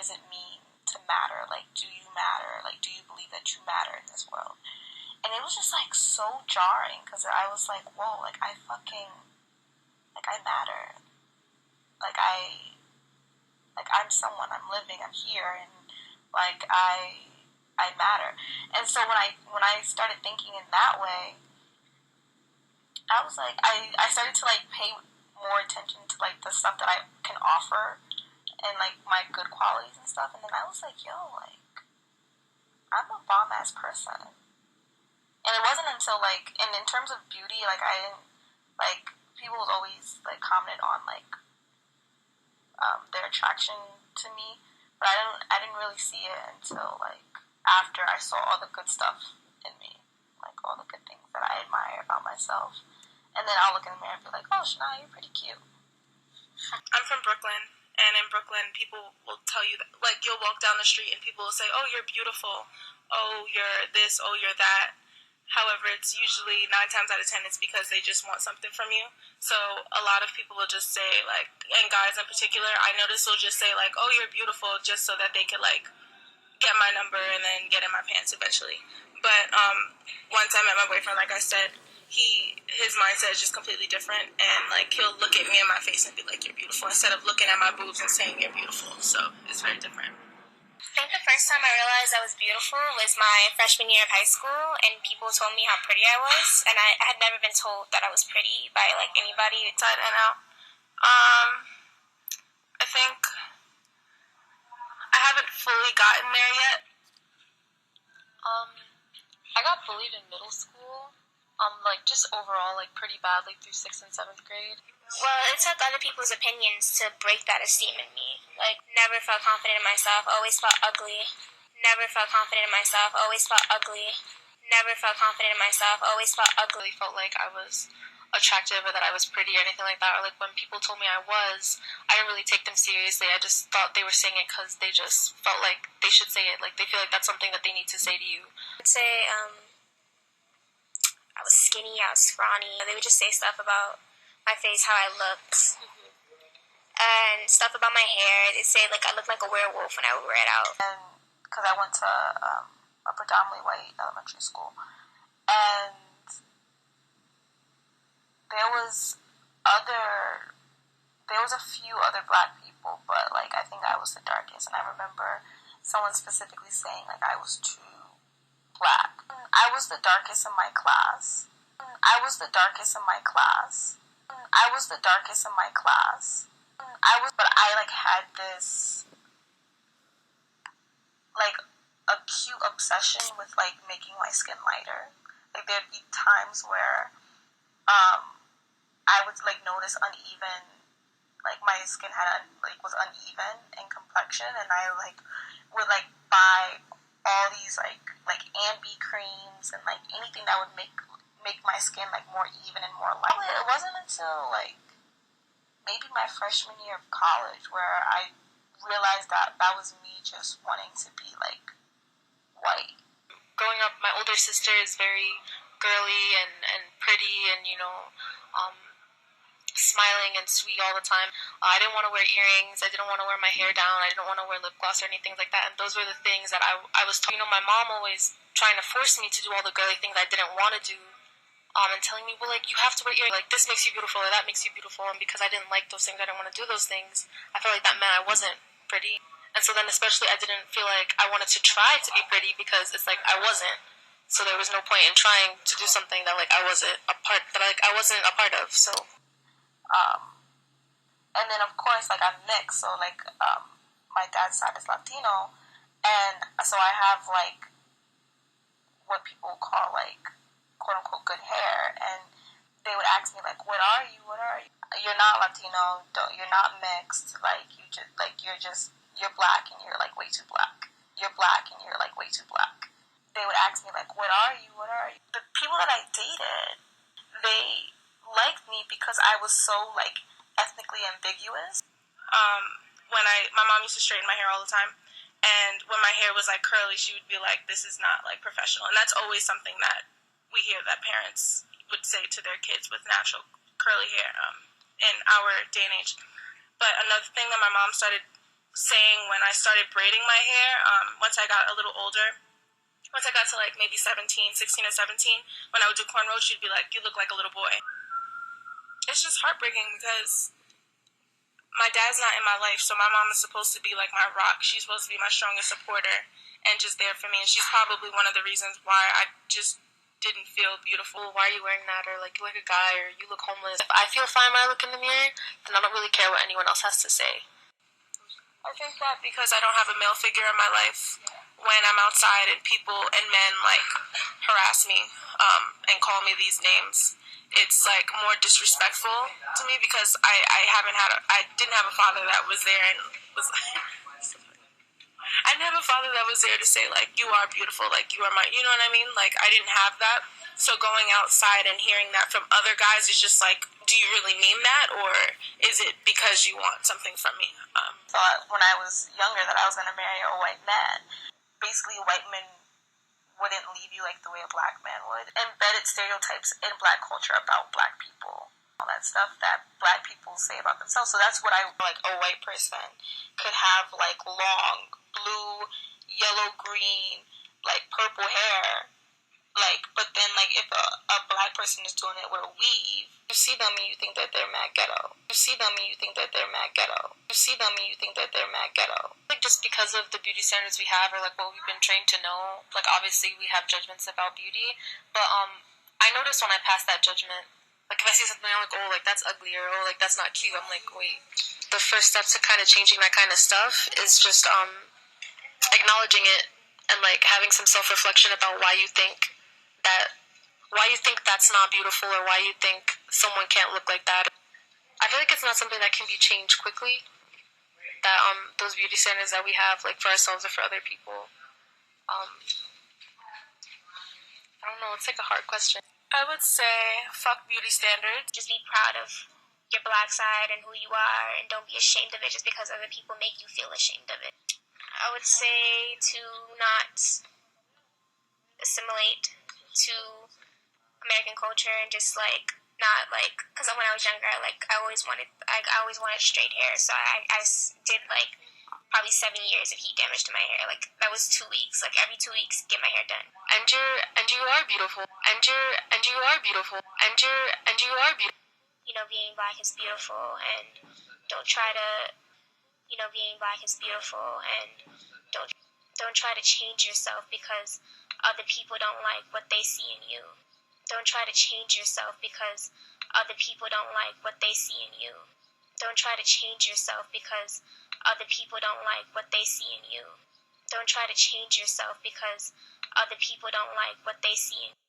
does it mean to matter? Like, do you matter? Like, do you believe that you matter in this world? And it was just, like, so jarring, because I was like, whoa, like, I matter. Like, I'm someone, I'm living, I'm here, and, like, I matter. And so when I started thinking in that way, I was like, I started to, like, pay more attention to, like, the stuff that I can offer and, like, my good qualities and stuff. And then I was like, yo, like, I'm a bomb-ass person. And it wasn't until, like, and in terms of beauty, like, I didn't, like, people was always, like, commented on, like, their attraction to me, but I didn't really see it until, like, after I saw all the good stuff in me, like, all the good things that I admire about myself. And then I'll look in the mirror and be like, oh, Shania, you're pretty cute. I'm from Brooklyn, and in Brooklyn, people will tell you that, like, you'll walk down the street and people will say, oh, you're beautiful, oh, you're this, oh, you're that. However, it's usually 9 times out of 10, it's because they just want something from you. So a lot of people will just say, like, and guys in particular, I notice will just say, like, oh, you're beautiful, just so that they could, like, get my number and then get in my pants eventually. But one time I met my boyfriend, like I said, his mindset is just completely different, and, like, he'll look at me in my face and be like, you're beautiful, instead of looking at my boobs and saying you're beautiful. So it's very different. I think the first time I realized I was beautiful was my freshman year of high school, and people told me how pretty I was, and I had never been told that I was pretty by, like, anybody inside and out. I think I haven't fully gotten there yet. I got bullied in middle school, like, just overall, like, pretty badly through 6th and 7th grade. Well, it took other people's opinions to break that esteem in me. Like, never felt confident in myself, always felt ugly. Never felt confident in myself, always felt ugly. Never felt confident in myself, always felt ugly. I felt like I was attractive or that I was pretty or anything like that. Or, like, when people told me I didn't really take them seriously. I just thought they were saying it because they just felt like they should say it. Like, they feel like that's something that they need to say to you. I'd say, I was skinny, I was scrawny. They would just say stuff about my face, how I looked, and stuff about my hair. They'd say, like, I looked like a werewolf when I would wear it out. And because I went to a predominantly white elementary school, and there was a few other black people, but, like, I think I was the darkest. And I remember someone specifically saying, like, I was too black. I was the darkest in my class. But I, like, had this, like, acute obsession with, like, making my skin lighter. Like, there'd be times where, I would, like, notice uneven, like, my skin was uneven in complexion, and I, like, would, like, buy all these, like Ambi creams and, like, anything that would make my skin, like, more even and more light. It wasn't until, like, maybe my freshman year of college where I realized that was me just wanting to be, like, white. Growing up, my older sister is very girly and pretty and, you know, smiling and sweet all the time. I didn't want to wear earrings. I didn't want to wear my hair down. I didn't want to wear lip gloss or anything like that. And those were the things that I was told. You know, my mom always trying to force me to do all the girly things I didn't want to do. And telling me, well, like, you have to wear earrings. Like, this makes you beautiful or that makes you beautiful. And because I didn't like those things, I didn't want to do those things. I felt like that meant I wasn't pretty. And so then especially I didn't feel like I wanted to try to be pretty because it's like I wasn't. So there was no point in trying to do something that, like, I wasn't a part of. So and then, of course, like, I'm mixed, so, like, my dad's side is Latino, and so I have, like, what people call, like, quote-unquote good hair, and they would ask me, like, what are you? You're not Latino, you're not mixed, like, you're black, and you're, like, way too black. You're black, and you're, like, way too black. They would ask me, like, what are you? The people that I dated, they liked me because I was so, like, ethnically ambiguous. My mom used to straighten my hair all the time, and when my hair was, like, curly, she would be like, this is not, like, professional. And that's always something that we hear that parents would say to their kids with natural curly hair in our day and age. But another thing that my mom started saying when I started braiding my hair, once I got a little older, once I got to like maybe 16 or 17, when I would do cornrows, she'd be like, "You look like a little boy." It's just heartbreaking because my dad's not in my life, so my mom is supposed to be like my rock. She's supposed to be my strongest supporter and just there for me, and she's probably one of the reasons why I just didn't feel beautiful. Why are you wearing that? Or like, you look a guy, or you look homeless. If I feel fine when I look in the mirror, then I don't really care what anyone else has to say. I think that because I don't have a male figure in my life, when I'm outside and people and men like harass me and call me these names, it's like more disrespectful to me because I didn't have a father that was there and was I didn't have a father that was there to say like, "You are beautiful, like you are my," you know what I mean? Like I didn't have that. So going outside and hearing that from other guys is just like, do you really mean that, or is it because you want something from me? Thought when I was younger that I was going to marry a white man. Basically, white men wouldn't leave you like the way a black man would. Embedded stereotypes in black culture about black people. All that stuff that black people say about themselves. So that's what like a white person could have like long, blue, yellow, green, like purple hair. Like, but then, like, if a black person is doing it with a weave, you see them and you think that they're mad ghetto. You see them and you think that they're mad ghetto. You see them and you think that they're mad ghetto. Like, just because of the beauty standards we have, or like what we've been trained to know, like obviously we have judgments about beauty, but I notice when I pass that judgment, like if I see something, I'm like, oh, like that's ugly, or oh, like that's not cute, I'm like, wait. The first step to kind of changing that kind of stuff is just acknowledging it and like having some self-reflection about why you think that's not beautiful, or why you think someone can't look like that. I feel like it's not something that can be changed quickly. That those beauty standards that we have, like for ourselves or for other people. I don't know. It's like a hard question. I would say fuck beauty standards. Just be proud of your black side and who you are, and don't be ashamed of it just because other people make you feel ashamed of it. I would say to not assimilate to American culture and just like not like, because when I was younger, I always wanted straight hair, so I did like probably 7 years of heat damage to my hair. Like that was 2 weeks. Like every 2 weeks, get my hair done. And you are beautiful. And you are beautiful. And you are beautiful. You know, being black is beautiful, and don't try to. You know, being black is beautiful, and don't try to change yourself because other people don't like what they see in you. Don't try to change yourself because other people don't like what they see in you. Don't try to change yourself because other people don't like what they see in you. Don't try to change yourself because other people don't like what they see in you.